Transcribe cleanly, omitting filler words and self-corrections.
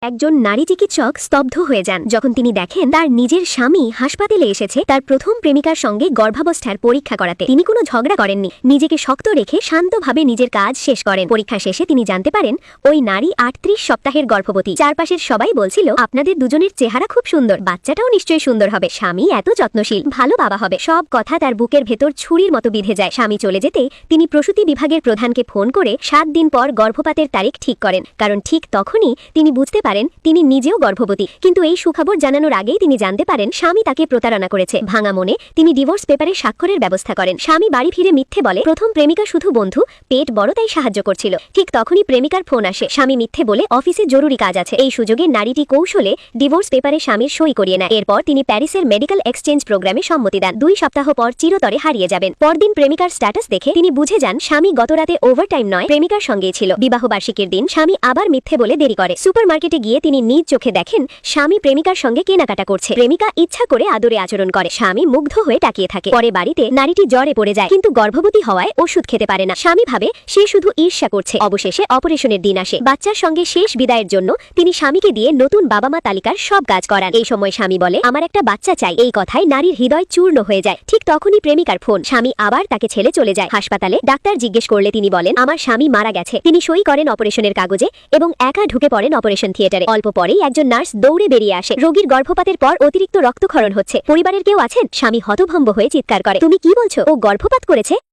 একজন নারী চিকিৎসক স্তব্ধ হয়ে যান যখন তিনি দেখেন তার নিজের স্বামী হাসপাতালে এসেছে তার প্রথম প্রেমিকার সঙ্গে গর্ভাবস্থার পরীক্ষা করাতে। তিনি কোনো ঝগড়া করেননি, নিজেকে শক্ত রেখে শান্তভাবে নিজের কাজ শেষ করেন। পরীক্ষা শেষে তিনি জানতে পারেন ওই নারী ৩৮ সপ্তাহের গর্ভবতী। চারপাশের সবাই বলছিল, আপনাদের দুজনের চেহারা খুব সুন্দর, বাচ্চাটাও নিশ্চয়ই সুন্দর হবে, স্বামী এত যত্নশীল, ভালো বাবা হবে। সব কথা তার বুকের ভেতর ছুরির মতো বিঁধে যায়। স্বামী চলে যেতে তিনি প্রসূতি বিভাগের প্রধানকে ফোন করে ৭ দিন পর গর্ভপাতের তারিখ ঠিক করেন, কারণ ঠিক তখনই তিনি বুঝতে পারেন তিনি নিজেও গর্ভবতী। কিন্তু এই সুখবর জানানোর আগেই তিনি জানতে পারেন স্বামী তাকে প্রতারণা করেছে। ভাঙা মনে তিনি ডিভোর্স পেপারে স্বাক্ষরের ব্যবস্থা করেন। স্বামী বাড়ি ফিরে মিথ্যে বলে প্রথম প্রেমিকা শুধু বন্ধু, পেট বড় তাই সাহায্য করছিল। ঠিক তখনই প্রেমিকার ফোন আসে। স্বামী মিথ্যে বলে অফিসে জরুরি কাজ আছে। এই সুযোগে নারীটি কৌশলে ডিভোর্স পেপারে স্বামীর সই করিয়ে নেয়। এরপর তিনি প্যারিসের মেডিকেল এক্সচেঞ্জ প্রোগ্রামে সম্মতি দেন। ২ সপ্তাহ পর চিরতরে হারিয়ে যাবেন। পরদিন প্রেমিকার স্ট্যাটাস দেখে তিনি বুঝে যান স্বামী গতরাতে ওভারটাইম নয়, প্রেমিকার সঙ্গেই ছিল। বিবাহ বার্ষিকীর দিন স্বামী আবার মিথ্যে বলে দেরি করে। সুপারমার্কেটে গিয়ে তিনি নিজ চোখে দেখেন স্বামী প্রেমিকার সঙ্গে কেনাকাটা করছে। প্রেমিকা ইচ্ছা করে আদরে আচরণ করে। স্বামী মুগ্ধ হয়ে তাকিয়ে থাকে। পরে বাড়িতে নারীটি জ্বরে পড়ে যায়, কিন্তু গর্ভবতী হওয়ায় ওষুধ খেতে পারে না। স্বামী ভাবে সে শুধু ঈর্ষা করছে। অবশেষে অপারেশনের দিন আসে। বাচ্চার সঙ্গে শেষ বিদায়ের জন্য তিনি স্বামীকে দিয়ে নতুন বাবা মা তালিকার সব কাজ করান। এই সময় স্বামী বলে, আমার একটা বাচ্চা চাই। এই কথায় নারীর হৃদয় চূর্ণ হয়ে যায়। ঠিক তখনই প্রেমিকার ফোন। স্বামী আবার তাকে ছেড়ে চলে যায়। হাসপাতালে ডাক্তার জিজ্ঞেস করলে তিনি বলেন, আমার স্বামী মারা গেছে। তিনি সই করেন অপারেশনের কাগজে এবং একা ঢুকে পড়েন অপারেশন থিয়েটারে। অল্প পরেই একজন নার্স দৌড়ে বেরিয়ে আসে। রোগীর গর্ভপাতের পর অতিরিক্ত রক্তক্ষরণ হচ্ছে। পরিবারের কেউ আছেন? স্বামী হতভম্ব হয়ে চিৎকার করে, তুমি কি বলছো? ও গর্ভপাত করেছে?